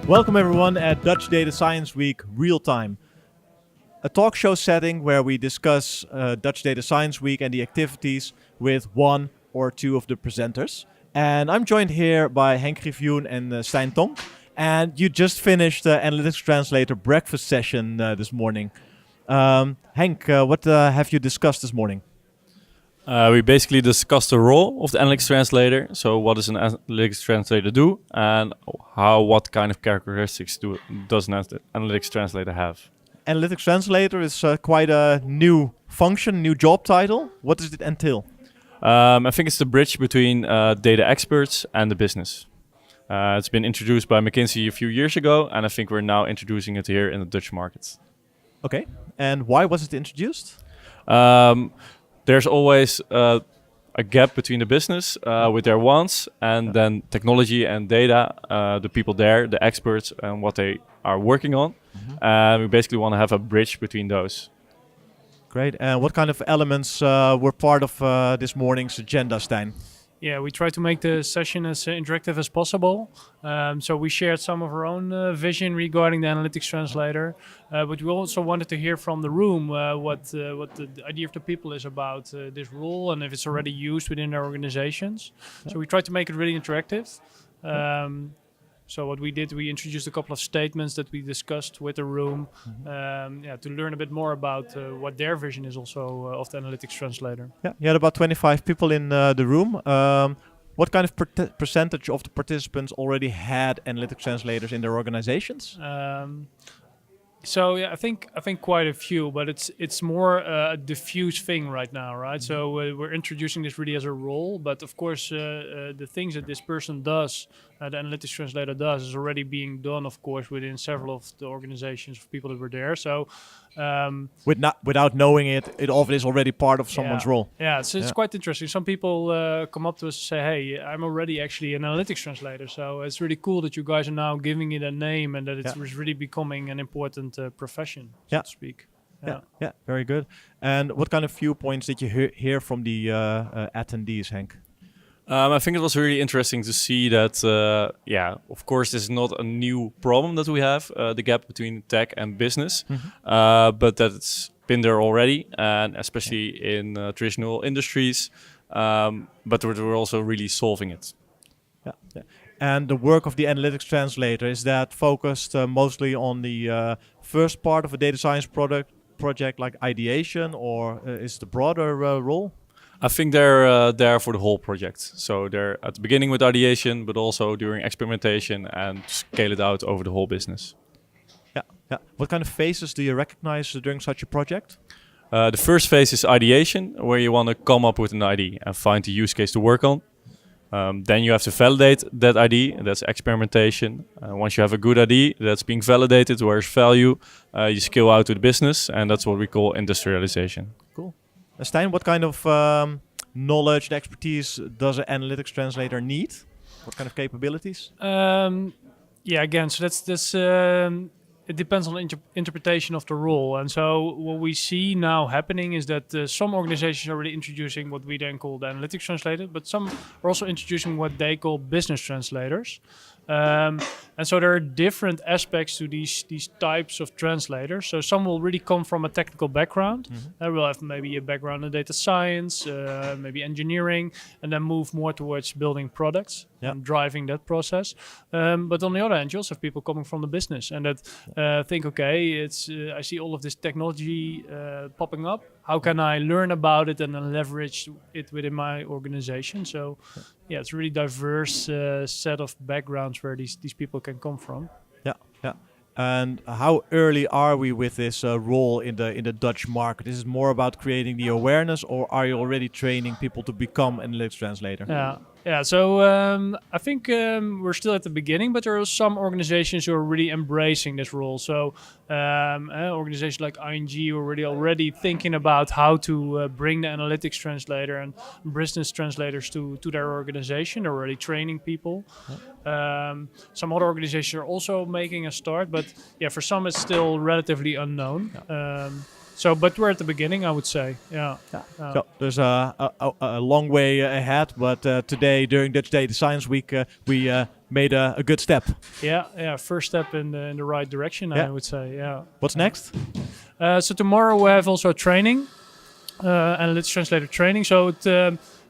Welcome everyone at Dutch Data Science Week Real Time, a talk show setting where we discuss Dutch Data Science Week and the activities with one or two of the presenters. And I'm joined here by Henk Griffioen and Stijn Tong. And you just finished the Analytics Translator breakfast session this morning. Henk, what have you discussed this morning? We basically discussed the role of the Analytics Translator. So what does an Analytics Translator do, and what kind of characteristics does an Analytics Translator have? Analytics Translator is quite a new function, new job title. What does it entail? I think it's the bridge between data experts and the business. It's been introduced by McKinsey a few years ago, and I think we're now introducing it here in the Dutch market. Okay, and why was it introduced? There's always a gap between the business with their wants and then technology and data, the people there, the experts, and what they are working on. We basically want to have a bridge between those. Great. And what kind of elements were part of this morning's agenda, Stijn? Yeah, we try to make the session as interactive as possible. So we shared some of our own vision regarding the Analytics Translator, but we also wanted to hear from the room what the idea of the people is about this role and if it's already used within their organizations. Yeah. So we tried to make it really interactive. So what we did, we introduced a couple of statements that we discussed with the room, to learn a bit more about what their vision is also of the Analytics Translator. Yeah, you had about 25 people in the room. What kind of percentage of the participants already had Analytics Translators in their organizations? So yeah, I think quite a few, but it's more a diffuse thing right now, right? So we're introducing this really as a role, but of course the things that this person does, the Analytics Translator does, is already being done, of course, within several of the organizations of people that were there. So without knowing it is already part of someone's role. Yeah, so it's quite interesting. Some people come up to us and say, hey, I'm already actually an Analytics Translator. So it's really cool that you guys are now giving it a name and that it's really becoming an important profession, so to speak. Yeah, very good. And what kind of viewpoints did you hear from the attendees, Henk? I think it was really interesting to see that, of course, this is not a new problem that we have, the gap between tech and business, but that it's been there already, and especially in traditional industries, but we're also really solving it. Yeah. And the work of the Analytics Translator, is that focused mostly on the first part of a data science project like ideation, or is the broader role? I think they're there for the whole project. So they're at the beginning with ideation, but also during experimentation and scale it out over the whole business. Yeah. What kind of phases do you recognize during such a project? The first phase is ideation, where you want to come up with an idea and find the use case to work on. Then you have to validate that idea, that's experimentation. Once you have a good idea that's being validated, where's value, you scale out to the business, and that's what we call industrialization. Cool. Stijn, what kind of knowledge and expertise does an Analytics Translator need? What kind of capabilities? Again, so that's it depends on the interpretation of the role. And so what we see now happening is that some organizations are already introducing what we then call the Analytics Translator, but some are also introducing what they call business translators. And so there are different aspects to these types of translators. So some will really come from a technical background. We'll have maybe a background in data science, maybe engineering, and then move more towards building products and driving that process. But on the other hand, you also have people coming from the business and that think, okay, I see all of this technology popping up. How can I learn about it and then leverage it within my organization? So it's a really diverse set of backgrounds where these people can come from. Yeah. And how early are we with this role in the Dutch market? Is it more about creating the awareness, or are you already training people to become an Analytics Translator? Yeah. So I think we're still at the beginning, but there are some organizations who are really embracing this role. So organizations like ING are really already thinking about how to bring the Analytics Translator and business translators to their organization. They're already training people. Some other organizations are also making a start, but for some it's still relatively unknown. But we're at the beginning, I would say. So there's a long way ahead, but today during Dutch Data Science Week, we made a good step. Yeah. First step in the right direction, Yeah. I would say. Yeah. What's next? So tomorrow we have also a training, Analytics Translator training. So it,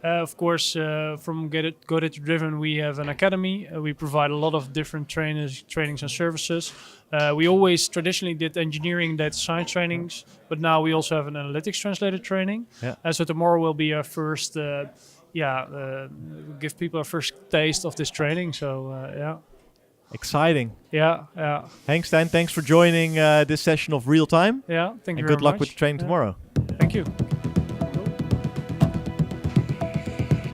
of course, from Go Data Driven, we have an academy. We provide a lot of different trainings and services. We always traditionally did engineering, data science trainings, but now we also have an Analytics Translator training. Yeah. So tomorrow will be our first, give people a first taste of this training. So yeah. Exciting. Yeah. Henk, Stijn, thanks for joining this session of Real Time. Yeah, thank you And very good luck much. with the training tomorrow. Thank you.